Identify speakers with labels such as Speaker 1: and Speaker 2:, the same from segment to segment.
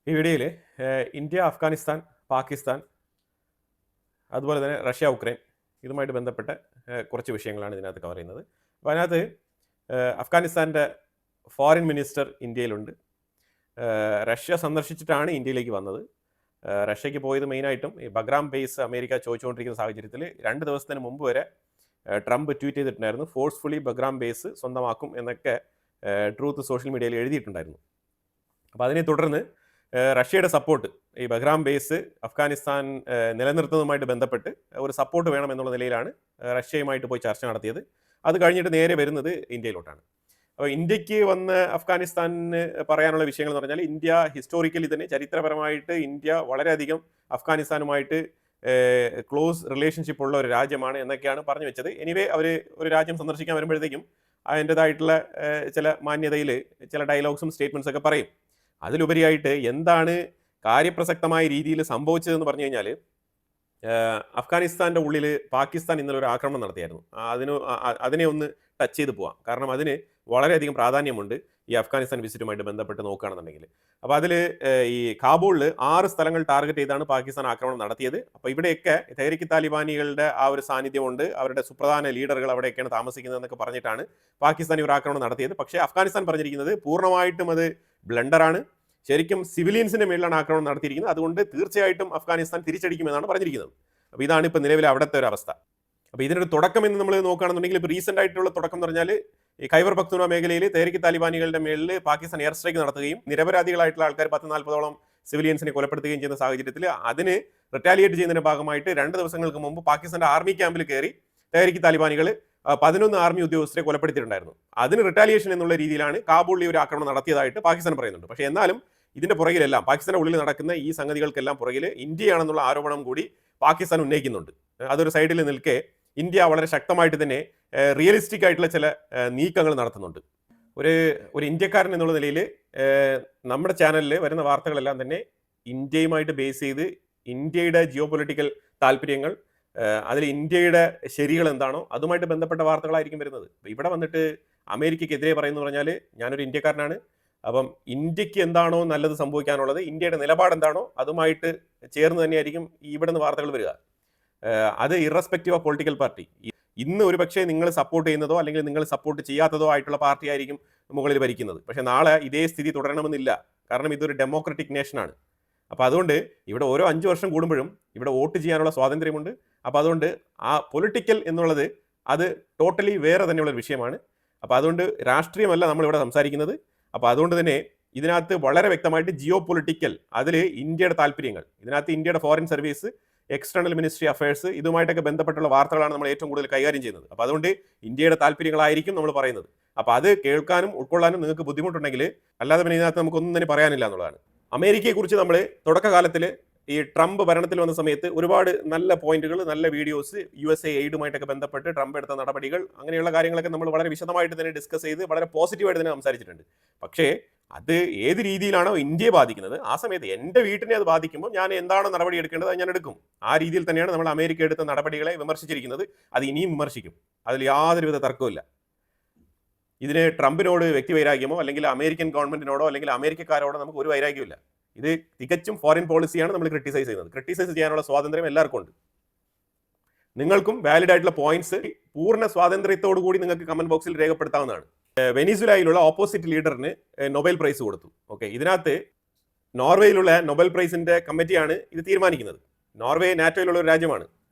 Speaker 1: ഈ വീഡിയോയിൽ ഇന്ത്യ, അഫ്ഗാനിസ്ഥാൻ, പാകിസ്ഥാൻ, അതുപോലെ തന്നെ റഷ്യ, ഉക്രൈൻ ഇതുമായിട്ട് ബന്ധപ്പെട്ട കുറച്ച് വിഷയങ്ങളാണ് ഇതിനകത്ത് കവർ ചെയ്യുന്നത്. അപ്പോൾ അതിനകത്ത് അഫ്ഗാനിസ്ഥാൻ്റെ ഫോറിൻ മിനിസ്റ്റർ ഇന്ത്യയിലുണ്ട്. റഷ്യ സന്ദർശിച്ചിട്ടാണ് ഇന്ത്യയിലേക്ക് വന്നത്. റഷ്യയ്ക്ക് പോയത് മെയിനായിട്ടും ഈ ബഗ്രാം ബേസ് അമേരിക്ക ചോദിച്ചുകൊണ്ടിരിക്കുന്ന സാഹചര്യത്തിൽ 2 ദിവസത്തിന് മുമ്പ് വരെ ട്രംപ് ട്വീറ്റ് ചെയ്തിട്ടുണ്ടായിരുന്നു, ഫോഴ്സ്ഫുള്ളി ബഗ്രാം ബേസ് സ്വന്തമാക്കും എന്നൊക്കെ ട്രൂത്ത് സോഷ്യൽ മീഡിയയിൽ എഴുതിയിട്ടുണ്ടായിരുന്നു. അപ്പോൾ അതിനെ തുടർന്ന് റഷ്യയുടെ സപ്പോർട്ട്, ഈ ബഗ്രാം ബേസ് അഫ്ഗാനിസ്ഥാൻ നിലനിർത്തുന്നതുമായിട്ട് ബന്ധപ്പെട്ട് ഒരു സപ്പോർട്ട് വേണം എന്നുള്ള നിലയിലാണ് റഷ്യയുമായിട്ട് പോയി ചർച്ച നടത്തിയത്. അത് കഴിഞ്ഞിട്ട് നേരെ വരുന്നത് ഇന്ത്യയിലോട്ടാണ്. അപ്പോൾ ഇന്ത്യക്ക് വന്ന് അഫ്ഗാനിസ്ഥാനിന് പറയാനുള്ള വിഷയങ്ങൾ എന്ന് പറഞ്ഞാൽ, ഇന്ത്യ ഹിസ്റ്റോറിക്കലി തന്നെ ചരിത്രപരമായിട്ട് ഇന്ത്യ വളരെയധികം അഫ്ഗാനിസ്ഥാനുമായിട്ട് ക്ലോസ് റിലേഷൻഷിപ്പ് ഉള്ള ഒരു രാജ്യമാണ് എന്നൊക്കെയാണ് പറഞ്ഞു വെച്ചത്. എനിവേ അവർ ഒരു രാജ്യം സന്ദർശിക്കാൻ വരുമ്പോഴത്തേക്കും അതിൻ്റെതായിട്ടുള്ള ചില മാന്യതയിൽ ചില ഡയലോഗ്സും സ്റ്റേറ്റ്മെൻറ്റ്സ് ഒക്കെ പറയും. അതിലുപരിയായിട്ട് എന്താണ് കാര്യപ്രസക്തമായ രീതിയിൽ സംഭവിച്ചതെന്ന് പറഞ്ഞു കഴിഞ്ഞാൽ, അഫ്ഗാനിസ്ഥാൻ്റെ ഉള്ളിൽ പാകിസ്ഥാൻ ഇന്നലെ ഒരു ആക്രമണം നടത്തിയായിരുന്നു. അതിനെ ഒന്ന് ടച്ച് ചെയ്ത് പോവാം, കാരണം അതിന് വളരെയധികം പ്രാധാന്യമുണ്ട് ഈ അഫ്ഗാനിസ്ഥാൻ വിസിറ്റുമായിട്ട് ബന്ധപ്പെട്ട് നോക്കുകയാണെന്നുണ്ടെങ്കിൽ. അപ്പോൾ അതിൽ ഈ കാബൂളിൽ 6 സ്ഥലങ്ങൾ ടാർഗറ്റ് ചെയ്താണ് പാകിസ്ഥാൻ ആക്രമണം നടത്തിയത്. അപ്പോൾ ഇവിടെയൊക്കെ തെഹ്രീക്ക് താലിബാനികളുടെ ആ ഒരു സാന്നിധ്യമുണ്ട്, അവരുടെ സുപ്രധാന ലീഡറുകൾ അവിടെയൊക്കെയാണ് താമസിക്കുന്നതെന്നൊക്കെ പറഞ്ഞിട്ടാണ് പാകിസ്ഥാൻ ഇവർ ആക്രമണം നടത്തിയത്. പക്ഷേ അഫ്ഗാനിസ്ഥാൻ പറഞ്ഞിരിക്കുന്നത് പൂർണ്ണമായിട്ടും അത് ബ്ലണ്ടറാണ്, ശരിക്കും സിവിലിയൻസിന്റെ മേളിലാണ് ആക്രമണം നടത്തിയിരിക്കുന്നത്, അതുകൊണ്ട് തീർച്ചയായിട്ടും അഫ്ഗാനിസ്ഥാൻ തിരിച്ചടിക്കുമെന്നാണ് പറഞ്ഞിരിക്കുന്നത്. അപ്പോൾ ഇതാണ് ഇപ്പോൾ നിലവിലെ അവിടുത്തെ ഒരു അവസ്ഥ. അപ്പോൾ ഇതിനൊരു തുടക്കം എന്ന് നമ്മൾ നോക്കുകയാണെന്നുണ്ടെങ്കിൽ, ഇപ്പോൾ റീസെൻ്റ് ആയിട്ടുള്ള തുടക്കം എന്ന് പറഞ്ഞാൽ, ഈ ഖൈബർ പഖ്തൂൺഖ്വ മേഖലയിൽ തെഹ്രീക്ക് താലിബാനികളുടെ മേളിൽ പാകിസ്ഥാൻ എയർ സ്ട്രൈക്ക് നടത്തുകയും നിരപരാധികളായിട്ടുള്ള ആൾക്കാർ 10-40ഓളം സിവിലിയൻസിനെ കൊലപ്പെടുത്തുകയും ചെയ്യുന്ന സാഹചര്യത്തിൽ അതിന് റിറ്റാലിയേറ്റ് ചെയ്യുന്നതിന്റെ ഭാഗമായിട്ട് 2 ദിവസങ്ങൾക്ക് മുമ്പ് പാകിസ്ഥാന്റെ ആർമി ക്യാമ്പിൽ കയറി തെഹ്രീക്ക് താലിബാനികൾ 11 ആർമി ഉദ്യോഗസ്ഥരെ കൊലപ്പെടുത്തിയിട്ടുണ്ടായിരുന്നു. അതിന് റിറ്റാലിയേഷൻ എന്നുള്ള രീതിയിലാണ് കാബൂളിൽ ഒരു ആക്രമണം നടത്തിയതായിട്ട് പാകിസ്ഥാൻ പറയുന്നുണ്ട്. പക്ഷേ എന്നാലും ഇതിന്റെ പുറകിലെല്ലാം, പാകിസ്ഥാന്റെ ഉള്ളിൽ നടക്കുന്ന ഈ സംഗതികൾക്കെല്ലാം പുറകിൽ ഇന്ത്യയാണെന്നുള്ള ആരോപണം കൂടി പാകിസ്ഥാൻ ഉന്നയിക്കുന്നുണ്ട്. അതൊരു സൈഡിൽ നിൽക്കെ ഇന്ത്യ വളരെ ശക്തമായിട്ട് തന്നെ റിയലിസ്റ്റിക് ആയിട്ടുള്ള ചില നീക്കങ്ങൾ നടത്തുന്നുണ്ട്. ഒരു ഇന്ത്യക്കാരൻ എന്നുള്ള നിലയിൽ നമ്മുടെ ചാനലിൽ വരുന്ന വാർത്തകളെല്ലാം തന്നെ ഇന്ത്യയുമായിട്ട് ബേസ് ചെയ്ത് ഇന്ത്യയുടെ ജിയോ പൊളിറ്റിക്കൽ താല്പര്യങ്ങൾ, അതിൽ ഇന്ത്യയുടെ ശരികൾ എന്താണോ അതുമായിട്ട് ബന്ധപ്പെട്ട വാർത്തകളായിരിക്കും വരുന്നത്. ഇവിടെ വന്നിട്ട് അമേരിക്കയ്ക്കെതിരെ പറയുന്നു പറഞ്ഞാൽ, ഞാനൊരു ഇന്ത്യക്കാരനാണ്, അപ്പം ഇന്ത്യക്ക് എന്താണോ നല്ലത് സംഭവിക്കാനുള്ളത്, ഇന്ത്യയുടെ നിലപാട് എന്താണോ അതുമായിട്ട് ചേർന്ന് തന്നെയായിരിക്കും ഇവിടെ നിന്ന് വാർത്തകൾ വരിക. അത് ഇറസ്പെക്റ്റീവ് ഓഫ് പൊളിറ്റിക്കൽ പാർട്ടി. ഇന്ന് ഒരു പക്ഷേ നിങ്ങൾ സപ്പോർട്ട് ചെയ്യുന്നതോ അല്ലെങ്കിൽ നിങ്ങൾ സപ്പോർട്ട് ചെയ്യാത്തതോ ആയിട്ടുള്ള പാർട്ടി ആയിരിക്കും മുകളിൽ ഭരിക്കുന്നത്. പക്ഷേ നാളെ ഇതേ സ്ഥിതി തുടരണമെന്നില്ല, കാരണം ഇതൊരു ഡെമോക്രാറ്റിക് നേഷനാണ്. അപ്പോൾ അതുകൊണ്ട് ഇവിടെ ഓരോ 5 വർഷം കൂടുമ്പോഴും ഇവിടെ വോട്ട് ചെയ്യാനുള്ള സ്വാതന്ത്ര്യമുണ്ട്. അപ്പോൾ അതുകൊണ്ട് ആ പൊളിറ്റിക്കൽ എന്നുള്ളത് അത് ടോട്ടലി വേറെ തന്നെയുള്ള വിഷയമാണ്. അപ്പോൾ അതുകൊണ്ട് രാഷ്ട്രീയമല്ല നമ്മളിവിടെ സംസാരിക്കുന്നത്. അപ്പോൾ അതുകൊണ്ട് തന്നെ ഇതിനകത്ത് വളരെ വ്യക്തമായിട്ട് ജിയോ പൊളിറ്റിക്കൽ, അതിൽ ഇന്ത്യയുടെ താല്പര്യങ്ങൾ, ഇതിനകത്ത് ഇന്ത്യയുടെ foreign service, external ministry affairs, ഇതുമായിട്ടൊക്കെ ബന്ധപ്പെട്ടുള്ള വാർത്തകളാണ് നമ്മൾ ഏറ്റവും കൂടുതൽ കൈകാര്യം ചെയ്യുന്നത്. അപ്പോൾ അതുകൊണ്ട് ഇന്ത്യയുടെ താല്പര്യങ്ങളായിരിക്കും നമ്മൾ പറയുന്നത്. അപ്പോൾ അത് കേൾക്കാനും ഉൾക്കൊള്ളാനും നിങ്ങൾക്ക് ബുദ്ധിമുട്ടുണ്ടെങ്കിൽ, അല്ലാതെ പിന്നെ ഇതിനകത്ത് നമുക്കൊന്നും തന്നെ പറയാനില്ല എന്നുള്ളതാണ്. അമേരിക്കയെക്കുറിച്ച് നമ്മൾ തുടക്കകാലത്തിൽ ഈ ട്രംപ് ഭരണത്തിൽ വന്ന സമയത്ത് ഒരുപാട് നല്ല പോയിന്റുകൾ, നല്ല വീഡിയോസ്, USA എയ്ഡുമായിട്ടൊക്കെ ബന്ധപ്പെട്ട് ട്രംപ് എടുത്ത നടപടികൾ, അങ്ങനെയുള്ള കാര്യങ്ങളൊക്കെ നമ്മൾ വളരെ വിശദമായിട്ട് തന്നെ ഡിസ്കസ് ചെയ്ത് വളരെ പോസിറ്റീവായിട്ട് തന്നെ സംസാരിച്ചിട്ടുണ്ട്. പക്ഷേ അത് ഏത് രീതിയിലാണോ ഇന്ത്യയെ ബാധിക്കുന്നത്, ആ സമയത്ത് എൻ്റെ വീട്ടിനെ അത് ബാധിക്കുമ്പോൾ ഞാൻ എന്താണോ നടപടി എടുക്കേണ്ടത് അത് ഞാൻ എടുക്കും. ആ രീതിയിൽ തന്നെയാണ് നമ്മൾ അമേരിക്ക എടുത്ത നടപടികളെ വിമർശിച്ചിരിക്കുന്നത്. അത് ഇനിയും വിമർശിക്കും, അതിൽ യാതൊരുവിധ തർക്കമില്ല. ഇതിന് ട്രംപിനോട് വ്യക്തിവൈരാഗ്യമോ അല്ലെങ്കിൽ അമേരിക്കൻ ഗവൺമെന്റിനോടോ അല്ലെങ്കിൽ അമേരിക്കക്കാരോടോ നമുക്ക് ഒരു വൈരാഗ്യമില്ല. ഇത് തികച്ചും ഫോറിൻ പോളിസിയാണ് നമ്മൾ ക്രിട്ടിസൈസ് ചെയ്യുന്നത്. ക്രിട്ടിസൈസ് ചെയ്യാനുള്ള സ്വാതന്ത്ര്യം എല്ലാവർക്കും ഉണ്ട്. നിങ്ങൾക്കും വാലിഡ് ആയിട്ടുള്ള പോയിന്റ്സ് പൂർണ്ണ സ്വാതന്ത്ര്യത്തോടു കൂടി നിങ്ങൾക്ക് കമന്റ് ബോക്സിൽ രേഖപ്പെടുത്താവുന്നതാണ്. വെനിസുലയിലുള്ള ഓപ്പോസിറ്റ് ലീഡറിന് നൊബേൽ പ്രൈസ് കൊടുത്തു. ഓക്കെ, ഇതിനകത്ത് നോർവേയിലുള്ള നൊബേൽ പ്രൈസിന്റെ കമ്മിറ്റിയാണ് ഇത് തീരുമാനിക്കുന്നത്. നോർവേ നാറ്റോയിലുള്ള ഒരു രാജ്യമാണ്.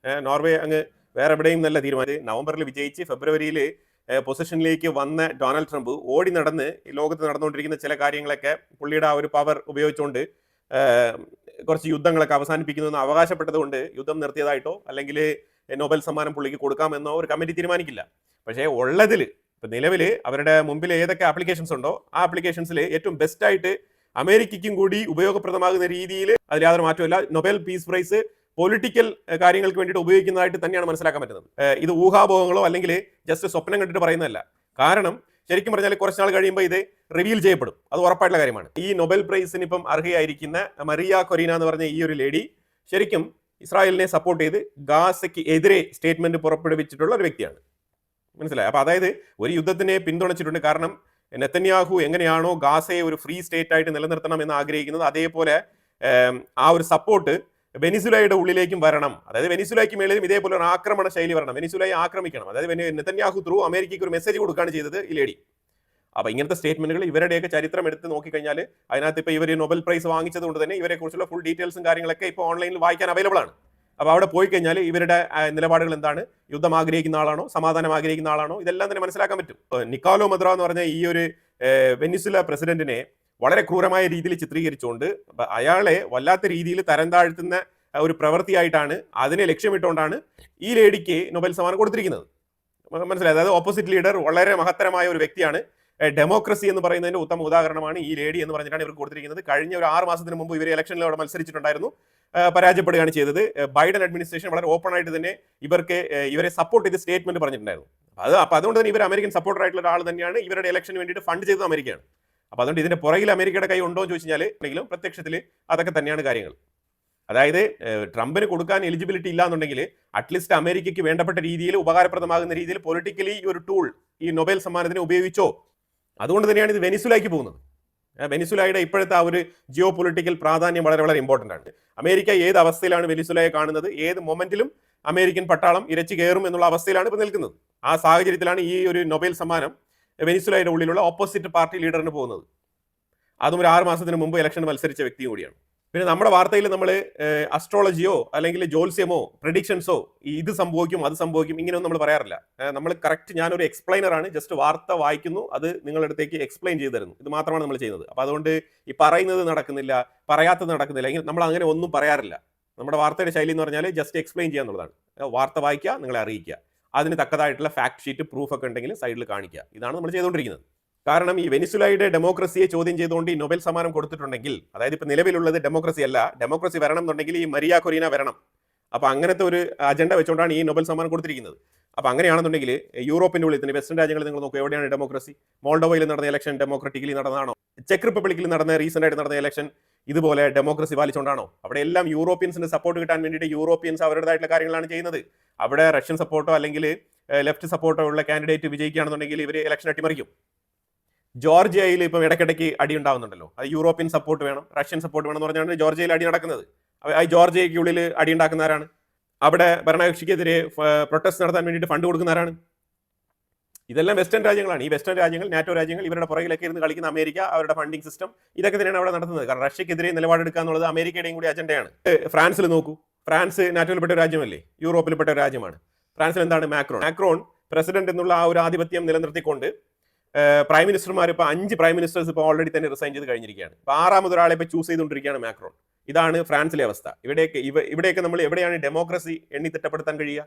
Speaker 1: നോർവേ അങ്ങ് വേറെ എവിടെയും നല്ല തീരുമാനം. നവംബറിൽ വിജയിച്ച് ഫെബ്രുവരിയിൽ പൊസിഷനിലേക്ക് വന്ന ഡൊണാൾഡ് ട്രംപ് ഓടി നടന്ന് ലോകത്ത് നടന്നുകൊണ്ടിരിക്കുന്ന ചില കാര്യങ്ങളൊക്കെ പുള്ളിയുടെ ആ ഒരു പവർ ഉപയോഗിച്ചുകൊണ്ട് കുറച്ച് യുദ്ധങ്ങളൊക്കെ അവസാനിപ്പിക്കുന്നതെന്ന് അവകാശപ്പെട്ടത് കൊണ്ട് യുദ്ധം നിർത്തിയതായിട്ടോ അല്ലെങ്കിൽ നൊബേൽ സമ്മാനം പുള്ളിക്ക് കൊടുക്കാമെന്നോ ഒരു കമ്മിറ്റി തീരുമാനിക്കില്ല. പക്ഷേ ഉള്ളതിൽ ഇപ്പം നിലവിൽ അവരുടെ മുമ്പിൽ ഏതൊക്കെ ആപ്ലിക്കേഷൻസ് ഉണ്ടോ ആ ആപ്ലിക്കേഷൻസിൽ ഏറ്റവും ബെസ്റ്റായിട്ട് അമേരിക്കയ്ക്കും കൂടി ഉപയോഗപ്രദമാകുന്ന രീതിയിൽ അതിൽ യാതൊരു മാറ്റമില്ല. നൊബേൽ പീസ് പ്രൈസ് പൊളിറ്റിക്കൽ കാര്യങ്ങൾക്ക് വേണ്ടിയിട്ട് ഉപയോഗിക്കുന്നതായിട്ട് തന്നെയാണ് മനസ്സിലാക്കാൻ പറ്റുന്നത്. ഇത് ഊഹാഭോഗങ്ങളോ അല്ലെങ്കിൽ ജസ്റ്റ് സ്വപ്നം കണ്ടിട്ട് പറയുന്നതല്ല. കാരണം ശരിക്കും പറഞ്ഞാൽ കുറച്ച് നാൾ കഴിയുമ്പോൾ ഇത് റിവീൽ ചെയ്യപ്പെടും, അത് ഉറപ്പായിട്ടുള്ള കാര്യമാണ്. ഈ നൊബേൽ പ്രൈസിന് ഇപ്പം അർഹയായിരിക്കുന്ന മറിയ കൊറീന എന്ന് പറഞ്ഞ ഈ ഒരു ലേഡി ശരിക്കും ഇസ്രായേലിനെ സപ്പോർട്ട് ചെയ്ത് ഗാസയ്ക്ക് എതിരെ സ്റ്റേറ്റ്മെന്റ് പുറപ്പെടുവിച്ചിട്ടുള്ള ഒരു വ്യക്തിയാണ്. മനസ്സിലായി? അപ്പോൾ അതായത് ഒരു യുദ്ധത്തിനെ പിന്തുണച്ചിട്ടുണ്ട്. കാരണം നെതന്യാഹു എങ്ങനെയാണോ ഗാസയെ ഒരു ഫ്രീ സ്റ്റേറ്റ് ആയിട്ട് നിലനിർത്തണം എന്ന് ആഗ്രഹിക്കുന്നത്, അതേപോലെ ആ ഒരു സപ്പോർട്ട് വെനിസുലയുടെ ഉള്ളിലേക്കും വരണം. അതായത് വെനിസുലയ്ക്ക് മേളിലും ഇതേപോലെ ഒരു ആക്രമണ ശൈലി വരണം, വെനിസുലയെ ആക്രമിക്കണം. അതായത് നെതന്യാഹു ത്രൂ അമേരിക്കയ്ക്ക് ഒരു മെസ്സേജ് കൊടുക്കുകയാണ് ചെയ്തത് ഈ ലേഡി. അപ്പൊ ഇങ്ങനത്തെ സ്റ്റേറ്റ്മെന്റുകൾ ഇവരുടെയൊക്കെ ചരിത്രം എടുത്ത് നോക്കിക്കഴിഞ്ഞാൽ അതിനകത്ത് ഇപ്പൊ ഇവർ നൊബൽ പ്രൈസ് വാങ്ങിച്ചത് കൊണ്ട് തന്നെ ഇവരെ കുറിച്ചുള്ള ഫുൾ ഡീറ്റെയിൽസും കാര്യങ്ങളൊക്കെ ഇപ്പോൾ ഓൺലൈനിൽ വായിക്കാൻ അവൈലബിൾ ആണ്. അപ്പൊ അവിടെ പോയി കഴിഞ്ഞാൽ ഇവരുടെ നിലപാടുകൾ എന്താണ്, യുദ്ധം ആഗ്രഹിക്കുന്ന ആളാണോ, സമാധാനം ആഗ്രഹിക്കുന്ന ആളാണോ, ഇതെല്ലാം തന്നെ മനസ്സിലാക്കാൻ പറ്റും. നിക്കോലോ മദുറോ എന്ന് പറഞ്ഞ ഈ ഒരു വെനിസുല പ്രസിഡന്റിനെ വളരെ ക്രൂരമായ രീതിയിൽ ചിത്രീകരിച്ചുകൊണ്ട് അയാളെ വല്ലാത്ത രീതിയിൽ തരം താഴ്ത്തുന്ന ഒരു പ്രവൃത്തിയായിട്ടാണ്, അതിനെ ലക്ഷ്യമിട്ടുകൊണ്ടാണ് ഈ ലേഡിക്ക് നൊബേൽ സമ്മാനം കൊടുത്തിരിക്കുന്നത്. മനസ്സിലായത്? അതായത് ഓപ്പോസിറ്റ് ലീഡർ വളരെ മഹത്തരമായ ഒരു വ്യക്തിയാണ്, ഡെമോക്രസി എന്ന് പറയുന്നതിന്റെ ഉത്തമ ഉദാഹരണമാണ് ഈ ലേഡി എന്ന് പറഞ്ഞിട്ടാണ് ഇവർക്ക് കൊടുത്തിരിക്കുന്നത്. കഴിഞ്ഞ ഒരു 6 മാസത്തിന് മുമ്പ് ഇവർ ഇലക്ഷനിൽ അവിടെ മത്സരിച്ചിട്ടുണ്ടായിരുന്നു, പരാജയപ്പെടുകയാണ് ചെയ്തത്. ബൈഡൻ അഡ്മിനിസ്ട്രേഷൻ വളരെ ഓപ്പൺ ആയിട്ട് തന്നെ ഇവരെ സപ്പോർട്ട് ചെയ്ത് സ്റ്റേറ്റ്മെന്റ് പറഞ്ഞിട്ടുണ്ടായിരുന്നു. അപ്പൊ അതുകൊണ്ട് തന്നെ ഇവർ അമേരിക്കൻ സപ്പോർട്ടർ ആയിട്ടുള്ള ഒരാൾ തന്നെയാണ്, ഇവരുടെ ഇലക്ഷന് വേണ്ടിയിട്ട് ഫണ്ട് ചെയ്തത് അമേരിക്കയാണ്. അപ്പൊ അതുകൊണ്ട് ഇതിന്റെ പുറകിൽ അമേരിക്കയുടെ കൈ ഉണ്ടോ എന്ന് ചോദിച്ചു കഴിഞ്ഞാൽ എങ്കിലും പ്രത്യക്ഷത്തിൽ അതൊക്കെ തന്നെയാണ് കാര്യങ്ങൾ. അതായത് ട്രംപിന് കൊടുക്കാൻ എലിജിബിലിറ്റി ഇല്ല എന്നുണ്ടെങ്കിൽ അറ്റ്ലീസ്റ്റ് അമേരിക്കയ്ക്ക് വേണ്ടപ്പെട്ട രീതിയിൽ ഉപകാരപ്രദമാകുന്ന രീതിയിൽ പൊളിറ്റിക്കലി ഒരു ടൂൾ ഈ നൊബേൽ സമ്മാനത്തിന് ഉപയോഗിച്ചോ. അതുകൊണ്ട് തന്നെയാണ് ഇത് വെനിസുലയ്ക്ക് പോകുന്നത്. വെനിസുലയുടെ ഇപ്പോഴത്തെ ആ ഒരു ജിയോ പൊളിറ്റിക്കൽ പ്രാധാന്യം വളരെ വളരെ ഇമ്പോർട്ടൻ്റ് ആണ്. അമേരിക്ക ഏത് അവസ്ഥയിലാണ് വെനിസുലയെ കാണുന്നത്, ഏത് മൊമെന്റിലും അമേരിക്കൻ പട്ടാളം ഇരച്ചു കയറും എന്നുള്ള അവസ്ഥയിലാണ് ഇപ്പോൾ നിൽക്കുന്നത്. ആ സാഹചര്യത്തിലാണ് ഈ ഒരു നൊബേൽ സമ്മാനം വെനിസുലയുടെ ഉള്ളിലുള്ള ഓപ്പോസിറ്റ് പാർട്ടി ലീഡറിന് പോകുന്നത്. അതും ഒരു 6 മാസത്തിന് മുമ്പ് ഇലക്ഷൻ മത്സരിച്ച വ്യക്തി കൂടിയാണ്. പിന്നെ നമ്മുടെ വാർത്തയിൽ നമ്മൾ അസ്ട്രോളജിയോ അല്ലെങ്കിൽ ജ്യോത്സ്യമോ പ്രഡിക്ഷൻസോ ഇത് സംഭവിക്കും അത് സംഭവിക്കും ഇങ്ങനെയൊന്നും നമ്മൾ പറയാറില്ല. നമ്മൾ കറക്റ്റ്, ഞാനൊരു എക്സ്പ്ലെയിനർ ആണ്, ജസ്റ്റ് വാർത്ത വായിക്കുന്നു, അത് നിങ്ങളുടെ അടുത്തേക്ക് എക്സ്പ്ലെയിൻ ചെയ്തു തരുന്നു. ഇത് മാത്രമാണ് നമ്മൾ ചെയ്യുന്നത്. അപ്പോൾ അതുകൊണ്ട് ഈ പറയുന്നത് നടക്കുന്നില്ല, പറയാത്തത് നടക്കുന്നില്ല, നമ്മൾ അങ്ങനെ ഒന്നും പറയാറില്ല. നമ്മുടെ വാർത്തയുടെ ശൈലി എന്ന് പറഞ്ഞാൽ ജസ്റ്റ് എക്സ്പ്ലെയിൻ ചെയ്യുക എന്നുള്ളതാണ്. വാർത്ത വായിക്കുക, നിങ്ങളെ അറിയിക്കുക, അതിന് തക്കതായിട്ടുള്ള ഫാക്ട് ഷീറ്റ് പ്രൂഫ് ഒക്കെ ഉണ്ടെങ്കിൽ സൈഡിൽ കാണിക്കുക. ഇതാണ് നമ്മൾ ചെയ്തുകൊണ്ടിരിക്കുന്നത്. കാരണം ഈ വെനിസുലയുടെ ഡെമോക്രസിയെ ചോദ്യം ചെയ്തുകൊണ്ട് ഈ നൊബേൽ സമ്മാനം കൊടുത്തിട്ടുണ്ടെങ്കിൽ, അതായത് ഇപ്പൊ നിലവിലുള്ളത് ഡെമോക്രസി അല്ല, ഡെമോക്രസി വരണം എന്നുണ്ടെങ്കിൽ ഈ മരിയ കൊറീന വരണം. അപ്പൊ അങ്ങനത്തെ ഒരു അജണ്ട വെച്ചുകൊണ്ടാണ് ഈ നൊബേൽ സമ്മാനം കൊടുത്തിരിക്കുന്നത്. അപ്പൊ അങ്ങനെയാണെന്നുണ്ടെങ്കിൽ യൂറോപ്പിന്റെ ഉള്ളിൽ തന്നെ വെസ്റ്റേൺ രാജ്യങ്ങൾ നിങ്ങൾ നോക്കുക, എവിടെയാണ് ഡെമോക്രസി? മോൾഡോവയിൽ നടന്ന ഇലക്ഷൻ ഡെമോക്രാറ്റിക്കലി നടന്നതാണോ? ചെക്ക് റിപ്പബ്ലിക്കിൽ നടന്ന റീസെന്റ് ആയിട്ട് നടന്ന ഇലക്ഷൻ ഇതുപോലെ ഡെമോക്രസി പാലിച്ചുകൊണ്ടാണോ? അവിടെ എല്ലാം യൂറോപ്യൻസിന് സപ്പോർട്ട് കിട്ടാൻ വേണ്ടിയിട്ട് യൂറോപ്യൻസ് അവരുടേതായിട്ടുള്ള കാര്യങ്ങളാണ് ചെയ്യുന്നത്. അവിടെ റഷ്യൻ സപ്പോർട്ടോ അല്ലെങ്കിൽ ലെഫ്റ്റ് സപ്പോർട്ടോ ഉള്ള കാൻഡിഡേറ്റ് വിജയിക്കുകയാണെന്നുണ്ടെങ്കിൽ ഇവർ ഇലക്ഷൻ അട്ടിമറിക്കും. ജോർജിയയിൽ ഇപ്പം ഇടയ്ക്കിടയ്ക്ക് അടി ഉണ്ടാകുന്നുണ്ടല്ലോ, അത് യൂറോപ്യൻ സപ്പോർട്ട് വേണം, റഷ്യൻ സപ്പോർട്ട് വേണം എന്ന് പറഞ്ഞാണ് ജോർജിയയിൽ അടി നടക്കുന്നത്. ആ ജോർജിയയ്ക്കുള്ളിൽ അടി ഉണ്ടാക്കുന്നവരാണ്, അവിടെ ഭരണകക്ഷിക്കെതിരെ പ്രൊട്ടസ്റ്റ് നടത്താൻ വേണ്ടിയിട്ട് ഫണ്ട് കൊടുക്കുന്നവരാണ്. ഇതെല്ലാം വെസ്റ്റേൺ രാജ്യങ്ങളാണ്. ഈ വെസ്റ്റേൺ രാജ്യങ്ങൾ, നാറ്റോ രാജ്യങ്ങൾ, ഇവരുടെ പുറകിലൊക്കെ ഇരുന്ന് കളിക്കുന്ന അമേരിക്ക, അവരുടെ ഫണ്ടിങ് സിസ്റ്റം, ഇതൊക്കെ തന്നെയാണ് അവിടെ നടത്തുന്നത്. കാരണം റഷ്യക്കെതിരെ നിലപാടെടുക്കുക എന്നുള്ളത് അമേരിക്കയുടെയും കൂടി അജണ്ടയാണ്. ഫ്രാൻസിൽ നോക്കൂ, ഫ്രാൻസ് നാറ്റോയിൽപ്പെട്ട ഒരു രാജ്യമല്ലേ, യൂറോപ്പിൽപ്പെട്ട ഒരു രാജ്യമാണ്. ഫ്രാൻസിൽ എന്താണ്? മാക്രോൺ പ്രസിഡന്റ് എന്നുള്ള ആ ഒരു ആധിപത്യം നിലനിർത്തിക്കൊണ്ട് പ്രൈം മിനിസ്റ്റർമാർ ഇപ്പോൾ 5 പ്രൈം മിനിസ്റ്റേഴ്സ് ഇപ്പോൾ ഓൾറെഡി തന്നെ റിസൈൻ ചെയ്ത് കഴിഞ്ഞിരിക്കുകയാണ്. ഇപ്പോൾ 6ാമത് ഒരാളെ ഇപ്പോൾ ചൂസ് ചെയ്തുകൊണ്ടിരിക്കുകയാണ് മാക്രോൺ. ഇതാണ് ഫ്രാൻസിലെ അവസ്ഥ. ഇവിടെയൊക്കെ നമ്മൾ എവിടെയാണ് ഡെമോക്രസി എണ്ണി തിട്ടപ്പെടുത്താൻ കഴിയുക?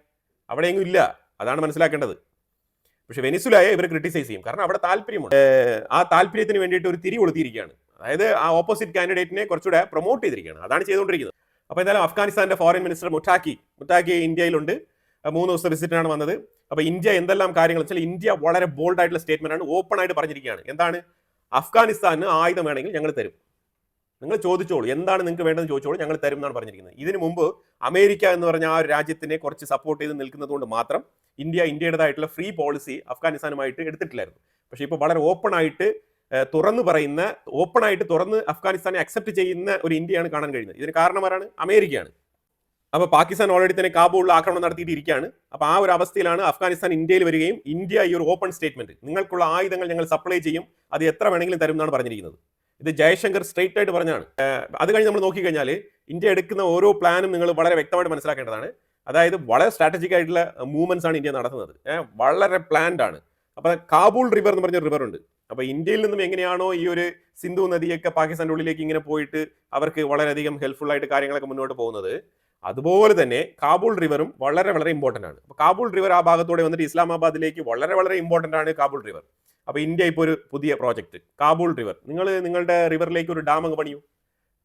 Speaker 1: അവിടെയെങ്കിലും ഇല്ല. അതാണ് മനസ്സിലാക്കേണ്ടത്. പക്ഷെ വെനിസുലയെ ഇവർ ക്രിട്ടിസൈസ് ചെയ്യും, കാരണം അവിടെ താല്പര്യമുണ്ട്. ആ താല്പര്യത്തിന് വേണ്ടിയിട്ട് ഒരു തിരി കൊളുത്തിയിരിക്കുകയാണ്. അതായത് ആ ഓപ്പോസിറ്റ് കാൻഡിഡേറ്റിനെ കുറച്ചുകൂടെ പ്രൊമോട്ട് ചെയ്തിരിക്കുകയാണ്. അതാണ് ചെയ്തുകൊണ്ടിരിക്കുന്നത്. അപ്പോൾ എന്തായാലും അഫ്ഗാനിസ്ഥാന്റെ ഫോറിൻ മിനിസ്റ്റർ മുട്ടാക്കി ഇന്ത്യയിലുണ്ട്. 3 ദിവസത്തെ വിസിറ്റിനാണ് വന്നത്. അപ്പോൾ ഇന്ത്യ എന്തെല്ലാം കാര്യങ്ങൾ വെച്ചാൽ ഇന്ത്യ വളരെ ബോൾഡ് ആയിട്ടുള്ള സ്റ്റേറ്റ്മെന്റ് ആണ്, ഓപ്പൺ ആയിട്ട് പറഞ്ഞിരിക്കുകയാണ്. എന്താണ്? അഫ്ഗാനിസ്ഥാന് ആയുധം വേണമെങ്കിൽ ഞങ്ങൾ തരും, നിങ്ങൾ ചോദിച്ചോളൂ, എന്താണ് നിങ്ങൾക്ക് വേണ്ടതെന്ന് ചോദിച്ചോളൂ, ഞങ്ങൾ തരും എന്നാണ് പറഞ്ഞിരിക്കുന്നത്. ഇതിനു മുമ്പ് അമേരിക്ക എന്ന് പറഞ്ഞ ആ ഒരു രാജ്യത്തിനെ കുറച്ച് സപ്പോർട്ട് ചെയ്ത് നിൽക്കുന്നത് കൊണ്ട് മാത്രം ഇന്ത്യയുടേതായിട്ടുള്ള ഫ്രീ പോളിസി അഫ്ഗാനിസ്ഥാനുമായിട്ട് എടുത്തിട്ടില്ലായിരുന്നു. പക്ഷേ ഇപ്പോൾ വളരെ ഓപ്പൺ ആയിട്ട് തുറന്ന് അഫ്ഗാനിസ്ഥാനെ അക്സെപ്റ്റ് ചെയ്യുന്ന ഒരു ഇന്ത്യയാണ് കാണാൻ കഴിയുന്നത്. ഇതിന് കാരണം ആരാണ്? അമേരിക്കയാണ്. അപ്പോൾ പാകിസ്ഥാൻ ഓൾറെഡി തന്നെ കാബൂളിൽ ആക്രമണം നടത്തിയിട്ടിരിക്കുകയാണ്. അപ്പോൾ ആ ഒരു അവസ്ഥയിലാണ് അഫ്ഗാനിസ്ഥാൻ ഇന്ത്യയിൽ വരികയും ഇന്ത്യ ഈ ഒരു ഓപ്പൺ സ്റ്റേറ്റ്മെന്റ്, നിങ്ങൾക്കുള്ള ആയുധങ്ങൾ ഞങ്ങൾ സപ്ലൈ ചെയ്യും, അത് എത്ര വേണമെങ്കിലും തരും എന്നാണ് പറഞ്ഞിരിക്കുന്നത്. ഇത് ജയശങ്കർ സ്ട്രേറ്റ് ആയിട്ട് പറഞ്ഞാണ്. അത് കഴിഞ്ഞ് നമ്മൾ നോക്കിക്കഴിഞ്ഞാൽ ഇന്ത്യ എടുക്കുന്ന ഓരോ പ്ലാനും നിങ്ങൾ വളരെ വ്യക്തമായിട്ട് മനസ്സിലാക്കേണ്ടതാണ്. അതായത് വളരെ സ്ട്രാറ്റജിക് ആയിട്ടുള്ള മൂവ്മെന്റ്സ് ആണ് ഇന്ത്യ നടത്തുന്നത്, വളരെ പ്ലാൻഡ് ആണ്. അപ്പോൾ കാബൂൾ റിവർ എന്ന് പറഞ്ഞ റിവർ ഉണ്ട്. അപ്പോൾ ഇന്ത്യയിൽ നിന്നും എങ്ങനെയാണോ ഈ ഒരു സിന്ധു നദിയൊക്കെ പാകിസ്ഥാന്റെ ഉള്ളിലേക്ക് ഇങ്ങനെ പോയിട്ട് അവർക്ക് വളരെയധികം ഹെൽപ്ഫുൾ ആയിട്ട് കാര്യങ്ങളൊക്കെ മുന്നോട്ട് പോകുന്നത്, അതുപോലെ തന്നെ കാബൂൾ റിവറും വളരെ വളരെ ഇമ്പോർട്ടൻ്റ് ആണ്. അപ്പോൾ കാബൂൾ റിവർ ആ ഭാഗത്തോടെ വന്നിട്ട് ഇസ്ലാമാബാദിലേക്ക് വളരെ വളരെ ഇമ്പോർട്ടൻ്റ് ആണ് കാബൂൾ റിവർ. അപ്പോൾ ഇന്ത്യ ഇപ്പോൾ ഒരു പുതിയ പ്രോജക്റ്റ് കാബൂൾ റിവർ, നിങ്ങളുടെ റിവറിലേക്ക് ഒരു ഡാം അങ്ങ് പണിയൂ.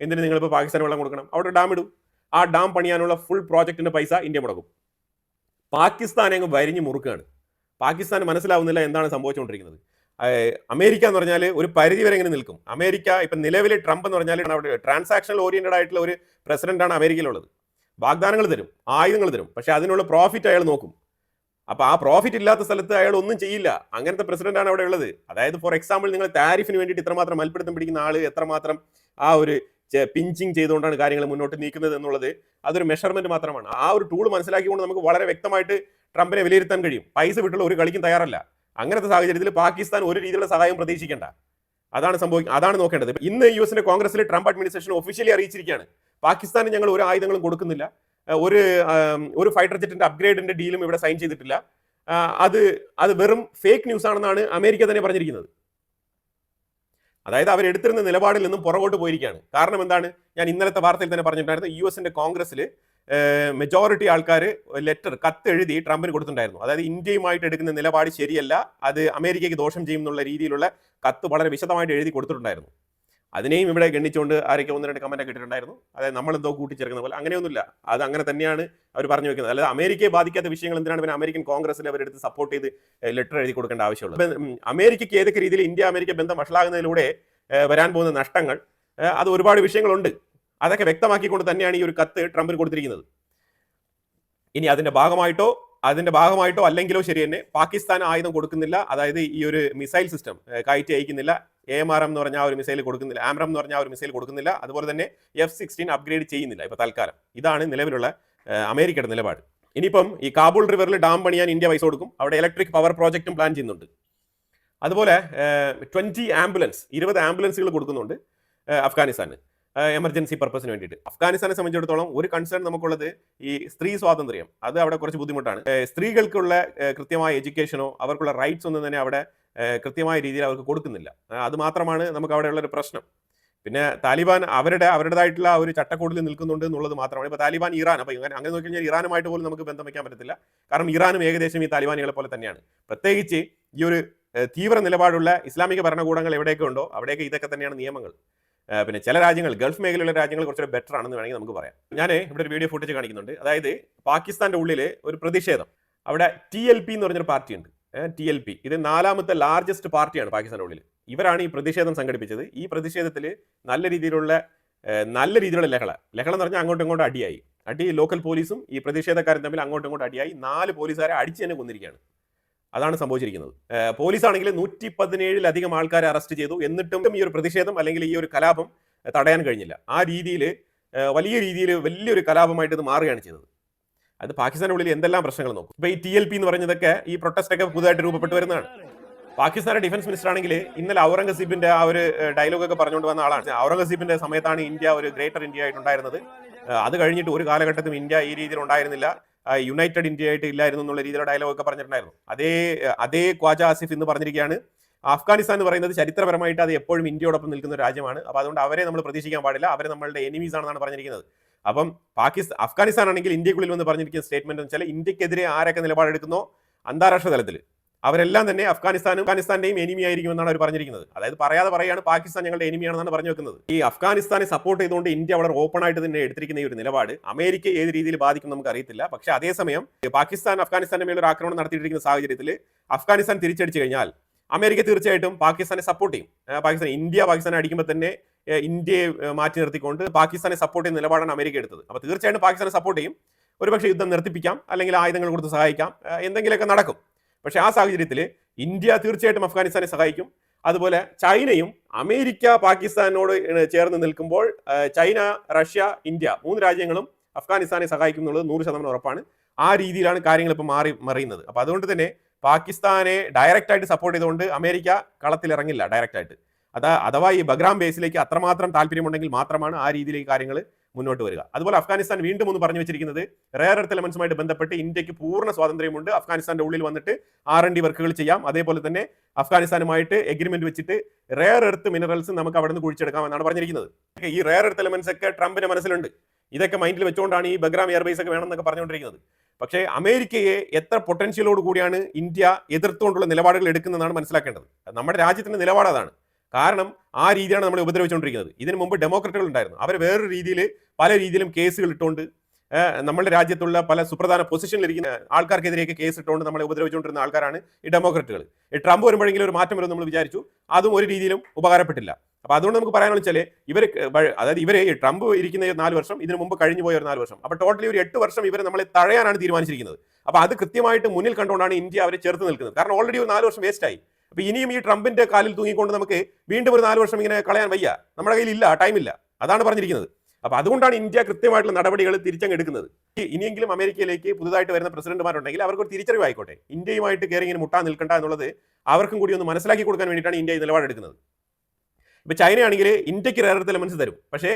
Speaker 1: എന്തിന് നിങ്ങളിപ്പോൾ പാകിസ്ഥാൻ വെള്ളം കൊടുക്കണം? അവിടെ ഡാം ഇടൂ. ആ ഡാം പണിയാനുള്ള ഫുൾ പ്രോജക്റ്റിന്റെ പൈസ ഇന്ത്യ മുടക്കും. പാകിസ്ഥാനെ അങ്ങ് വരിഞ്ഞ് മുറുക്കുകയാണ്. പാകിസ്ഥാൻ മനസ്സിലാവുന്നില്ല എന്താണ് സംഭവിച്ചുകൊണ്ടിരിക്കുന്നത്. അമേരിക്ക എന്ന് പറഞ്ഞാൽ ഒരു പരിധി വരെ എങ്ങനെ നിൽക്കും. അമേരിക്ക ഇപ്പം നിലവിലെ ട്രംപ് എന്ന് പറഞ്ഞാൽ അവിടെ ട്രാൻസാക്ഷണൽ ഓറിയന്റഡ് ആയിട്ടുള്ള ഒരു പ്രസിഡന്റാണ് അമേരിക്കയിലുള്ളത്. വാഗ്ദാനങ്ങൾ തരും, ആയുധങ്ങൾ തരും, പക്ഷെ അതിനുള്ള പ്രോഫിറ്റ് അയാൾ നോക്കും. അപ്പോൾ ആ പ്രോഫിറ്റ് ഇല്ലാത്ത സ്ഥലത്ത് അയാൾ ഒന്നും ചെയ്യില്ല. അങ്ങനത്തെ പ്രസിഡന്റാണ് അവിടെ ഉള്ളത്. അതായത് ഫോർ എക്സാമ്പിൾ നിങ്ങൾ താരിഫിന് വേണ്ടിയിട്ട് ഇത്രമാത്രം മൽപ്പിടുത്തം പിടിക്കുന്ന ആൾ എത്രമാത്രം ആ ഒരു പിഞ്ചിങ് ചെയ്തുകൊണ്ടാണ് കാര്യങ്ങൾ മുന്നോട്ട് നീക്കുന്നത് എന്നുള്ളത് അതൊരു മെഷർമെന്റ് മാത്രമാണ്. ആ ഒരു ടൂൾ മനസ്സിലാക്കിക്കൊണ്ട് നമുക്ക് വളരെ വ്യക്തമായിട്ട് ട്രംപിനെ വിലയിരുത്താൻ കഴിയും. പൈസ വിട്ടുള്ള ഒരു കളിക്കും തയ്യാറല്ല. അങ്ങനത്തെ സാഹചര്യത്തിൽ പാകിസ്ഥാൻ ഒരു രീതിയിലുള്ള സഹായം പ്രതീക്ഷിക്കേണ്ട. അതാണ് നോക്കേണ്ടത്. ഇന്ന് യുഎസിന്റെ കോൺഗ്രസിൽ ട്രംപ് അഡ്മിനിസ്ട്രേഷൻ ഒഫീഷ്യലി അറിയിച്ചിരിക്കുകയാണ്, പാകിസ്ഥാന് ഞങ്ങൾ ഒരു ആയുധങ്ങളും കൊടുക്കുന്നില്ല, ഒരു ഫൈറ്റർ ജെറ്റിന്റെ അപ്ഗ്രേഡിന്റെ ഡീലും ഇവിടെ സൈൻ ചെയ്തിട്ടില്ല, അത് വെറും ഫേക്ക് ന്യൂസ് ആണെന്നാണ് അമേരിക്ക തന്നെ പറഞ്ഞിരിക്കുന്നത്. അതായത് അവരെടുത്തിരുന്ന നിലപാടിൽ നിന്നും പുറകോട്ട് പോയിരിക്കുകയാണ്. കാരണം എന്താണ്? ഞാൻ ഇന്നലത്തെ വാർത്തയിൽ തന്നെ പറഞ്ഞിട്ടുണ്ടായിരുന്നു, യുഎസിന്റെ കോൺഗ്രസിൽ മെജോറിറ്റി ആൾക്കാർ കത്ത് എഴുതി ട്രംപിന് കൊടുത്തിട്ടുണ്ടായിരുന്നു. അതായത് ഇന്ത്യയുമായിട്ട് എടുക്കുന്ന നിലപാട് ശരിയല്ല, അത് അമേരിക്കയ്ക്ക് ദോഷം ചെയ്യും എന്നുള്ള രീതിയിലുള്ള കത്ത് വളരെ വിശദമായിട്ട് എഴുതി കൊടുത്തിട്ടുണ്ടായിരുന്നു. അതിനെയും ഇവിടെ ഗണ്ണിച്ചുകൊണ്ട് ആരൊക്കെ 1-2 കമന്റ് ഒക്കെ ഇട്ടിട്ടുണ്ടായിരുന്നു. അതായത് നമ്മളെന്തോ കൂട്ടിച്ചേർക്കുന്ന പോലെ. അങ്ങനെയൊന്നുമില്ല, അത് അങ്ങനെ തന്നെയാണ് അവർ പറഞ്ഞു വെക്കുന്നത്. അല്ലാതെ അമേരിക്കയെ ബാധിക്കാത്ത വിഷയങ്ങൾ എന്തിനാണ് പിന്നെ അമേരിക്കൻ കോൺഗ്രസിൽ അവരെടുത്ത് സപ്പോർട്ട് ചെയ്ത് ലെറ്റർ എഴുതി കൊടുക്കേണ്ട ആവശ്യമുള്ളത്? അമേരിക്കയ്ക്ക് ഏതൊക്കെ രീതിയിൽ ഇന്ത്യ അമേരിക്ക ബന്ധം വഷളാകുന്നതിലൂടെ വരാൻ പോകുന്ന നഷ്ടങ്ങൾ, അത് ഒരുപാട് വിഷയങ്ങളുണ്ട്. അതൊക്കെ വ്യക്തമാക്കിക്കൊണ്ട് തന്നെയാണ് ഈ ഒരു കത്ത് ട്രംപിന് കൊടുത്തിരിക്കുന്നത്. ഇനി അതിന്റെ ഭാഗമായിട്ടോ അല്ലെങ്കിലോ ശരി തന്നെ പാകിസ്ഥാൻ ആയുധം കൊടുക്കുന്നില്ല. അതായത് ഈ ഒരു മിസൈൽ സിസ്റ്റം കയറ്റി അയക്കുന്നില്ല, AMRM എന്ന് പറഞ്ഞ ആ ഒരു മിസൈൽ കൊടുക്കുന്നില്ല, AMRAM എന്ന് പറഞ്ഞ ആ ഒരു മിസൈൽ കൊടുക്കുന്നില്ല. അതുപോലെ തന്നെ F-16 അപ്ഗ്രേഡ് ചെയ്യുന്നില്ല ഇപ്പൊ തൽക്കാലം. ഇതാണ് നിലവിലുള്ള അമേരിക്കയുടെ നിലപാട്. ഇനിയിപ്പം ഈ കാബൂൾ റിവറിൽ ഡാം പണിയാൻ ഇന്ത്യ പൈസ കൊടുക്കും. അവിടെ ഇലക്ട്രിക് പവർ പ്രോജക്റ്റും പ്ലാൻ ചെയ്യുന്നുണ്ട്. അതുപോലെ 20 ആംബുലൻസുകൾ കൊടുക്കുന്നുണ്ട് അഫ്ഗാനിസ്ഥാന് എമർജൻസി പർപ്പസിന് വേണ്ടിയിട്ട്. അഫ്ഗാനിസ്ഥാനെ സംബന്ധിച്ചിടത്തോളം ഒരു കൺസേൺ നമുക്കുള്ളത് ഈ സ്ത്രീ സ്വാതന്ത്ര്യം. അത് അവിടെ കുറച്ച് ബുദ്ധിമുട്ടാണ്. സ്ത്രീകൾക്കുള്ള കൃത്യമായ എഡ്യൂക്കേഷനോ അവർക്കുള്ള റൈറ്റ്സ് ഒന്നും തന്നെ അവിടെ കൃത്യമായ രീതിയിൽ അവർക്ക് കൊടുക്കുന്നില്ല. അത് മാത്രമാണ് നമുക്ക് അവിടെയുള്ള ഒരു പ്രശ്നം. പിന്നെ താലിബാൻ അവരുടേതായിട്ടുള്ള ഒരു ചട്ടക്കൂടിൽ നിൽക്കുന്നുണ്ട് എന്നുള്ളത് മാത്രമാണ്. ഇപ്പോൾ താലിബാൻ ഇറാൻ, അപ്പോൾ അങ്ങനെ നോക്കി കഴിഞ്ഞാൽ ഇറാനുമായിട്ട് പോലും നമുക്ക് ബന്ധം വയ്ക്കാൻ പറ്റത്തില്ല. കാരണം ഇറാനും ഏകദേശം ഈ താലിബാനികളെ പോലെ തന്നെയാണ്. പ്രത്യേകിച്ച് ഈ ഒരു തീവ്ര നിലപാടുള്ള ഇസ്ലാമിക ഭരണകൂടങ്ങൾ എവിടെയൊക്കെ ഉണ്ടോ അവിടെയൊക്കെ ഇതൊക്കെ തന്നെയാണ് നിയമങ്ങൾ. പിന്നെ ചില രാജ്യങ്ങൾ, ഗൾഫ് മേഖലയിലുള്ള രാജ്യങ്ങൾ കുറച്ചുകൂടെ ബെറ്റർ ആണെന്ന് വേണമെങ്കിൽ നമുക്ക് പറയാം. ഞാൻ ഇവിടെ ഒരു വീഡിയോ ഫുട്ടേജ് കാണിക്കുന്നുണ്ട്. അതായത് പാകിസ്ഥാന്റെ ഉള്ളിൽ ഒരു പ്രതിഷേധം. അവിടെ TLP എന്ന് പറഞ്ഞൊരു പാർട്ടിയുണ്ട്. TLP ഇത് 4ാമത്തെ ലാർജസ്റ്റ് പാർട്ടിയാണ് പാകിസ്ഥാന്റെ ഉള്ളിൽ. ഇവരാണ് ഈ പ്രതിഷേധം സംഘടിപ്പിച്ചത്. ഈ പ്രതിഷേധത്തിൽ നല്ല രീതിയിലുള്ള ലഹള എന്ന് പറഞ്ഞാൽ അങ്ങോട്ടും ഇങ്ങോട്ടും അടി ലോക്കൽ പോലീസും ഈ പ്രതിഷേധക്കാരും തമ്മിൽ അങ്ങോട്ടും ഇങ്ങോട്ടും അടിയായി 4 പോലീസുകാരെ അടിച്ച് തന്നെ കൊന്നിരിക്കുകയാണ്. അതാണ് സംഭവിച്ചിരിക്കുന്നത്. പോലീസാണെങ്കിൽ 117-ലധികം ആൾക്കാരെ അറസ്റ്റ് ചെയ്തു. എന്നിട്ടും ഈ ഒരു പ്രതിഷേധം അല്ലെങ്കിൽ ഈ ഒരു കലാപം തടയാൻ കഴിഞ്ഞില്ല. ആ രീതിയിൽ വലിയൊരു കലാപമായിട്ട് ഇത് മാറുകയാണ് ചെയ്തത്. അത് പാകിസ്ഥാന്റെ ഉള്ളിൽ എന്തെല്ലാം പ്രശ്നങ്ങൾ നോക്കും. ഇപ്പൊ ഈ TLP എന്ന് പറഞ്ഞതൊക്കെ ഈ പ്രൊട്ടസ്റ്റ് ഒക്കെ പുതുതായിട്ട് രൂപപ്പെട്ടു വരുന്നതാണ്. പാകിസ്ഥാന്റെ ഡിഫൻസ് മിനിസ്റ്റർ ആണെങ്കിൽ ഇന്നലെ ഔറംഗസീബിന്റെ ആ ഒരു ഡയലോഗൊക്കെ പറഞ്ഞുകൊണ്ട് വന്ന ആളാണ്. ഔറംഗസീബിന്റെ സമയത്താണ് ഇന്ത്യ ഒരു ഗ്രേറ്റർ ഇന്ത്യ ആയിട്ടുണ്ടായിരുന്നത്. അത് കഴിഞ്ഞിട്ട് ഒരു കാലഘട്ടത്തിലും ഇന്ത്യ ഈ രീതിയിൽ ഉണ്ടായിരുന്നില്ല, യുണൈറ്റഡ് ഇന്ത്യ ആയിട്ട് ഇല്ലായിരുന്നു എന്നുള്ള രീതിയിലുള്ള ഡയലോഗൊക്കെ പറഞ്ഞിട്ടുണ്ടായിരുന്നു. അതേ ഖ്വാജ ആസിഫ് എന്ന് പറഞ്ഞിരിക്കുകയാണ്, അഫ്ഗാനിസ്ഥാൻ എന്ന് പറയുന്നത് ചരിത്രപരമായിട്ട് അത് എപ്പോഴും ഇന്ത്യയോടൊപ്പം നിൽക്കുന്ന ഒരു രാജ്യമാണ്. അപ്പോൾ അതുകൊണ്ട് അവരെ നമ്മൾ പ്രതീക്ഷിക്കാൻ പാടില്ല, അവരെ നമ്മളുടെ എനിമീസ് ആണെന്നാണ് പറഞ്ഞിരിക്കുന്നത്. അപ്പം അഫ്ഗാനിസ്ഥാൻ ആണെങ്കിൽ ഇന്ത്യക്കുള്ളിൽ വന്ന് പറഞ്ഞിരിക്കുന്ന സ്റ്റേറ്റ്മെന്റ് എന്ന് വെച്ചാൽ ഇന്ത്യക്കെതിരെ ആരൊക്കെ നിലപാടെടുക്കുന്നോ അന്താരാഷ്ട്ര തലത്തിൽ അവരെല്ലാം തന്നെ അഫ്ഗാനിസ്ഥാന്റെയും എനിമി ആയിരിക്കുമെന്നാണ് അവർ പറഞ്ഞിരിക്കുന്നത്. അതായത് പറയാതെ പറയാണ് പാകിസ്ഥാൻ ഞങ്ങളുടെ എനിമിയാണെന്നാണ് പറഞ്ഞു വെക്കുന്നത്. ഈ അഫ്ഗാനിസ്ഥാനെ സപ്പോർട്ട് ചെയ്തുകൊണ്ട് ഇന്ത്യ വളരെ ഓപ്പൺ ആയിട്ട് തന്നെ എടുത്തിരിക്കുന്ന ഈ ഒരു നിലപാട് അമേരിക്ക ഏത് രീതിയിൽ ബാധിക്കും നമുക്ക് അറിയത്തില്ല. പക്ഷേ അതേസമയം അഫ്ഗാനിസ്ഥാന്റെ മേലൊരു ആക്രമണം നടത്തിയിരിക്കുന്ന സാഹചര്യത്തിൽ അഫ്ഗാനിസ്ഥാൻ തിരിച്ചടിച്ചു കഴിഞ്ഞാൽ അമേരിക്ക തീർച്ചയായിട്ടും പാകിസ്ഥാനെ സപ്പോർട്ട് ചെയ്യും. ഇന്ത്യ പാകിസ്ഥാനെ അടിക്കുമ്പോൾ തന്നെ ഇന്ത്യയെ മാറ്റി നിർത്തിക്കൊണ്ട് പാകിസ്ഥാനെ സപ്പോർട്ട് ചെയ്യുന്ന നിലപാടാണ് അമേരിക്ക എടുത്തത്. അപ്പോൾ തീർച്ചയായിട്ടും പാകിസ്ഥാനെ സപ്പോർട്ട് ചെയ്യും. ഒരുപക്ഷെ യുദ്ധം നിർത്തിപ്പിക്കാം, അല്ലെങ്കിൽ ആയുധങ്ങൾ കൊടുത്ത് സഹായിക്കാം, എന്തെങ്കിലുമൊക്കെ നടക്കും. പക്ഷെ ആ സാഹചര്യത്തിൽ ഇന്ത്യ തീർച്ചയായിട്ടും അഫ്ഗാനിസ്ഥാനെ സഹായിക്കും. അതുപോലെ ചൈനയും അമേരിക്ക പാകിസ്ഥാനോട് ചേർന്ന് നിൽക്കുമ്പോൾ ചൈന, റഷ്യ, ഇന്ത്യ 3 രാജ്യങ്ങളും അഫ്ഗാനിസ്ഥാനെ സഹായിക്കും എന്നുള്ളത് 100% ഉറപ്പാണ്. ആ രീതിയിലാണ് കാര്യങ്ങൾ ഇപ്പോൾ മറിയുന്നത്. അപ്പോൾ അതുകൊണ്ട് തന്നെ പാകിസ്ഥാനെ ഡയറക്റ്റ് ആയിട്ട് സപ്പോർട്ട് ചെയ്തുകൊണ്ട് അമേരിക്ക കളത്തിലിറങ്ങില്ല ഡയറക്റ്റ് ആയിട്ട്. അഥവാ ഈ ബഗ്രാം ബേസിലേക്ക് അത്രമാത്രം താല്പര്യമുണ്ടെങ്കിൽ മാത്രമാണ് ആ രീതിയിലേക്ക് കാര്യങ്ങൾ മുന്നോട്ട് വരിക. അതുപോലെ അഫ്ഗാനിസ്ഥാൻ വീണ്ടും ഒന്ന് പറഞ്ഞു വെച്ചിരിക്കുന്നത് റെയർ എർത്ത് എലമെന്റ്സുമായിട്ട് ബന്ധപ്പെട്ട് ഇന്ത്യക്ക് പൂർണ്ണ സ്വാതന്ത്ര്യമുണ്ട്, അഫ്ഗാനിസ്ഥാന്റെ ഉള്ളിൽ വന്നിട്ട് R&D വർക്കുകൾ ചെയ്യാം. അതേപോലെ തന്നെ അഫ്ഗാനിസ്ഥാനുമായിട്ട് എഗ്രിമെന്റ് വെച്ചിട്ട് റെയർ എർത്ത് മിനറൽസ് നമുക്ക് അവിടെ നിന്ന് കുഴിച്ചെടുക്കാം എന്നാണ് പറഞ്ഞിരിക്കുന്നത്. ഈ റെയർ എർത്ത് എലമെന്റ്സ് ഒക്കെ ട്രംപിന്റെ മനസ്സിലുണ്ട്. ഇതൊക്കെ മൈൻഡിൽ വെച്ചുകൊണ്ടാണ് ഈ ബഗ്രാം എയർബേസ് ഒക്കെ വേണമെന്നൊക്കെ പറഞ്ഞുകൊണ്ടിരിക്കുന്നത്. പക്ഷേ അമേരിക്കയെ എത്ര പൊട്ടൻഷ്യലോട് കൂടിയാണ് ഇന്ത്യ എതിർത്തുകൊണ്ടുള്ള നിലപാടുകൾ എടുക്കുന്നതാണ് മനസ്സിലാക്കേണ്ടത്. നമ്മുടെ രാജ്യത്തിന്റെ നിലപാട് അതാണ്. കാരണം ആ രീതിയാണ് നമ്മൾ ഉപദ്രവിച്ചുകൊണ്ടിരിക്കുന്നത്. ഇതിനു മുമ്പ് ഡെമോക്രറ്റുകൾ ഉണ്ടായിരുന്നു, അവർ വേറൊരു രീതിയിൽ പല രീതിയിലും കേസുകൾ ഇട്ടുകൊണ്ട് നമ്മുടെ രാജ്യത്തുള്ള പല സുപ്രധാന പൊസിഷനിലിരിക്കുന്ന ആൾക്കാർക്കെതിരെയൊക്കെ കേസ് ഇട്ടുകൊണ്ട് നമ്മളെ ഉപദ്രവിച്ചുകൊണ്ടിരുന്ന ആൾക്കാരാണ് ഈ ഡെമോക്രറ്റുകൾ. ഈ ട്രംപ് വരുമ്പോഴെങ്കിലും ഒരു മാറ്റം വരും നമ്മൾ വിചാരിച്ചു, അതും ഒരു രീതിയിലും ഉപകാരപ്പെട്ടില്ല. അപ്പോൾ അതുകൊണ്ട് നമുക്ക് പറയാനുള്ള വെച്ചാൽ ഇവർ ട്രംപ് ഇരിക്കുന്ന 4 വർഷം, ഇതിനു മുമ്പ് കഴിഞ്ഞു പോയ ഒരു 4 വർഷം, അപ്പോൾ ടോട്ടലി ഒരു 8 വർഷം ഇവർ നമ്മളെ തഴയാനാണ് തീരുമാനിച്ചിരിക്കുന്നത്. അപ്പോൾ അത് കൃത്യമായിട്ട് മുന്നിൽ കണ്ടുകൊണ്ടാണ് ഇന്ത്യ അവരെ ചേർത്ത് നിൽക്കുന്നത്. കാരണം ഓൾറെഡി ഒരു 4 വർഷം വേസ്റ്റ് ആയി. അപ്പോൾ ഇനിയും ഈ ട്രംപിന്റെ കാലിൽ തൂങ്ങിക്കൊണ്ട് നമുക്ക് വീണ്ടും ഒരു 4 വർഷം ഇങ്ങനെ കളയാൻ വയ്യ, നമ്മുടെ കയ്യിൽ ഇല്ല, ടൈമില്ല, അതാണ് പറഞ്ഞിരിക്കുന്നത്. അപ്പോൾ അതുകൊണ്ടാണ് ഇന്ത്യ കൃത്യമായിട്ടുള്ള നടപടികൾ തിരിച്ചങ്ങെടുക്കുന്നത്. ഇനിയെങ്കിലും അമേരിക്കയിലേക്ക് പുതുതായിട്ട് വരുന്ന പ്രസിഡന്റുമാരുണ്ടെങ്കിൽ അവർക്ക് ഒരു തിരിച്ചറിവായിക്കോട്ടെ, ഇന്ത്യയുമായിട്ട് കയറി ഇങ്ങനെ മുട്ടാൻ നിൽക്കണ്ട എന്നുള്ളത് അവർക്കും കൂടി ഒന്ന് മനസ്സിലാക്കി കൊടുക്കാൻ വേണ്ടിയിട്ടാണ് ഇന്ത്യ ഈ നിലപാടെടുക്കുന്നത്. ഇപ്പോൾ ചൈനയാണെങ്കിൽ ഇന്ത്യക്ക് റെയർ എർത്ത് എലമെന്റ്സ് തരും, പക്ഷേ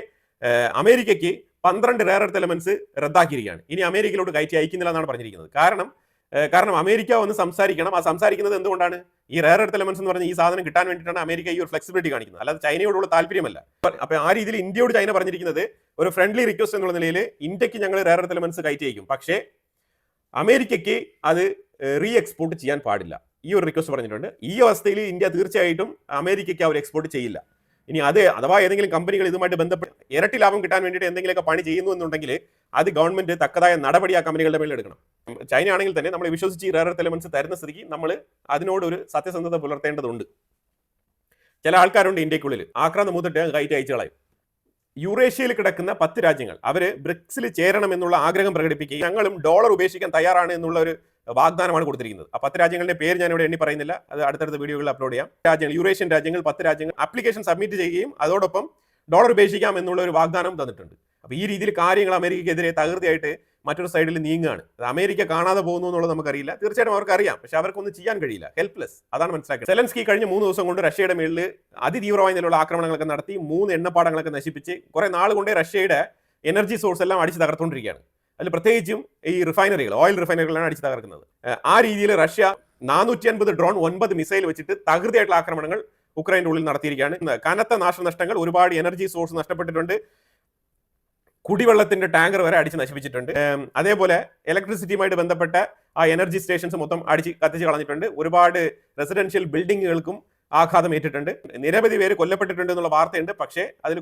Speaker 1: അമേരിക്കയ്ക്ക് 12 റെയർ എർത്ത് എലമെന്റ്സ് റദ്ദാക്കിയിരിക്കുകയാണ്. ഇനി അമേരിക്കയിലോട്ട് കയറ്റി അയക്കുന്നില്ല എന്നാണ് പറഞ്ഞിരിക്കുന്നത്. കാരണം അമേരിക്ക ഒന്ന് സംസാരിക്കണം. ആ സംസാരിക്കുന്നത് എന്തുകൊണ്ടാണ്? ഈ റെയർ എർത്ത് എലമെന്റ്സ് എന്ന് പറഞ്ഞ ഈ സാധനം കിട്ടാൻ വേണ്ടിയിട്ടാണ് അമേരിക്ക ഈ ഒരു ഫ്ലെക്സിബിലിറ്റി കാണിക്കുന്നത്, അല്ലാതെ ചൈനയോടുള്ള താല്പര്യമല്ല. അപ്പോൾ ആ രീതിയിൽ ഇന്ത്യയോട് ചൈന പറഞ്ഞിരിക്കുന്നത് ഒരു ഫ്രണ്ട്ലി റിക്വസ്റ്റ് എന്നുള്ള നിലയിൽ ഇന്ത്യക്ക് ഞങ്ങൾ റെയർ എർത്ത് എലമെന്റ്സ് കയറ്റി അയക്കും, പക്ഷേ അമേരിക്കയ്ക്ക് അത് റീ എക്സ്പോർട്ട് ചെയ്യാൻ പാടില്ല, ഈ ഒരു റിക്വസ്റ്റ് പറഞ്ഞിട്ടുണ്ട്. ഈ അവസ്ഥയിൽ ഇന്ത്യ തീർച്ചയായിട്ടും അമേരിക്കയ്ക്ക് അവർ എക്സ്പോർട്ട് ചെയ്യില്ല. ഇനി അഥവാ ഏതെങ്കിലും കമ്പനികൾ ഇതുമായിട്ട് ബന്ധപ്പെട്ട് ഇരട്ടി ലാഭം കിട്ടാൻ വേണ്ടിയിട്ട് എന്തെങ്കിലുമൊക്കെ പണി ചെയ്യുന്നു എന്നുണ്ടെങ്കിൽ അത് ഗവൺമെന്റ് തക്കതായ നടപടി ആ കമ്പനികളുടെ മേൽ എടുക്കണം. ചൈന ആണെങ്കിൽ തന്നെ നമ്മൾ വിശ്വസിച്ച് ഈ റെയർ എർത്ത് എലമെന്റ്സ് തരുന്ന സ്ഥിതിക്ക് നമ്മൾ അതിനോട് ഒരു സത്യസന്ധത പുലർത്തേണ്ടതുണ്ട്. ചില ആൾക്കാരുണ്ട് ഇന്ത്യക്കുള്ളിൽ ആക്രാന്തം മൂത്തിട്ട് കയറ്റി അയച്ചു കളയും. യൂറേഷ്യയിൽ കിടക്കുന്ന 10 രാജ്യങ്ങൾ അവര് ബ്രിക്സിൽ ചേരണം എന്നുള്ള ആഗ്രഹം പ്രകടിപ്പിക്കുകയും ഞങ്ങളും ഡോളർ ഉപേക്ഷിക്കാൻ തയ്യാറാണ് എന്നുള്ള ഒരു വാഗ്ദാനമാണ് കൊടുത്തിരിക്കുന്നത്. ആ 10 രാജ്യങ്ങളുടെ പേര് ഞാൻ ഇവിടെ എണ്ണി പറയുന്നില്ല, അത് അടുത്തടുത്ത വീഡിയോകളിൽ അപ്ലോഡ് ചെയ്യാം. രാജ്യങ്ങൾ, യൂറേഷ്യൻ രാജ്യങ്ങൾ 10 രാജ്യങ്ങൾ ആപ്ലിക്കേഷൻ സബ്മിറ്റ് ചെയ്യുകയും അതോടൊപ്പം ഡോളർ ഉപേക്ഷിക്കാം എന്നുള്ള ഒരു വാഗ്ദാനം തന്നിട്ടുണ്ട്. അപ്പോൾ ഈ രീതിയിൽ കാര്യങ്ങൾ അമേരിക്കയ്ക്കെതിരെ തകൃതിയായിട്ട് മറ്റൊരു സൈഡിൽ നീങ്ങുകയാണ്. അത് അമേരിക്ക കാണാതെ പോകുന്നു എന്നുള്ളത് നമുക്കറിയില്ല, തീർച്ചയായിട്ടും അവർക്ക് അറിയാം, പക്ഷെ അവർക്കൊന്നും ചെയ്യാൻ കഴിയില്ല, ഹെൽപ്ലെസ്, അതാണ് മനസ്സിലാക്കുന്നത്. സെലൻസ്കി കഴിഞ്ഞ 3 ദിവസം കൊണ്ട് റഷ്യയുടെ മേളിൽ അതിതീവ്രമായ നിലയിലുള്ള ആക്രമണങ്ങളൊക്കെ നടത്തി 3 എണ്ണപ്പാടങ്ങളൊക്കെ നശിപ്പിച്ച് കുറെ നാൾ കൊണ്ട് റഷ്യയുടെ എനർജി സോഴ്സ് എല്ലാം അടിച്ച് തകർത്തുകൊണ്ടിരിക്കുകയാണ്. അതിൽ പ്രത്യേകിച്ചും ഈ റിഫൈനറികൾ, ഓയിൽ റിഫൈനറികളാണ് അടിച്ച് തകർക്കുന്നത്. ആ രീതിയിൽ റഷ്യ 450 ഡ്രോൺ 9 മിസൈൽ വെച്ചിട്ട് തകൃതിയായിട്ടുള്ള ആക്രമണങ്ങൾ ഉക്രൈൻ്റെ ഉള്ളിൽ നടത്തിയിരിക്കുകയാണ്. കനത്ത നാശനഷ്ടങ്ങൾ, ഒരുപാട് എനർജി സോഴ്സ് നഷ്ടപ്പെട്ടിട്ടുണ്ട്, കുടിവെള്ളത്തിന്റെ ടാങ്കർ വരെ അടിച്ച് നശിപ്പിച്ചിട്ടുണ്ട്. അതേപോലെ ഇലക്ട്രിസിറ്റിയുമായിട്ട് ബന്ധപ്പെട്ട ആ എനർജി സ്റ്റേഷൻസ് മൊത്തം കത്തിച്ച് കളഞ്ഞിട്ടുണ്ട്. ഒരുപാട് റെസിഡൻഷ്യൽ ബിൽഡിങ്ങുകൾക്കും ആഘാതം ഏറ്റിട്ടുണ്ട്. നിരവധി പേര് കൊല്ലപ്പെട്ടിട്ടുണ്ട് എന്നുള്ള വാർത്തയുണ്ട്. പക്ഷേ അതിൽ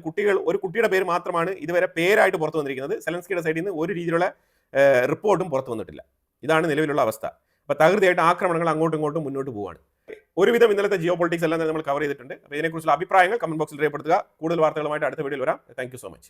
Speaker 1: ഒരു കുട്ടിയുടെ പേര് മാത്രമാണ് ഇതുവരെ പേരായിട്ട് പുറത്തു വന്നിരിക്കുന്നത്. സെലൻസ്കിയുടെ സൈഡിൽ നിന്ന് ഒരു രീതിയിലുള്ള റിപ്പോർട്ടും പുറത്തു വന്നിട്ടില്ല. ഇതാണ് നിലവിലുള്ള അവസ്ഥ. അപ്പോൾ തകൃതിയായിട്ട് ആക്രമണങ്ങൾ അങ്ങോട്ടും ഇങ്ങോട്ടും മുന്നോട്ട് പോവുകയാണ്. ഒരുവിധം ഇന്നലത്തെ ജിയോ പൊളിറ്റിക്സ് എല്ലാം നമ്മൾ കവർ ചെയ്തിട്ടുണ്ട്. അപ്പോൾ ഇതിനെക്കുറിച്ചുള്ള അഭിപ്രായങ്ങൾ കമന്റ് ബോക്സിൽ രേഖപ്പെടുത്തുക. കൂടുതൽ വാർത്തകളുമായിട്ട് അടുത്ത വീഡിയോയിൽ വരാം. Thank you so much.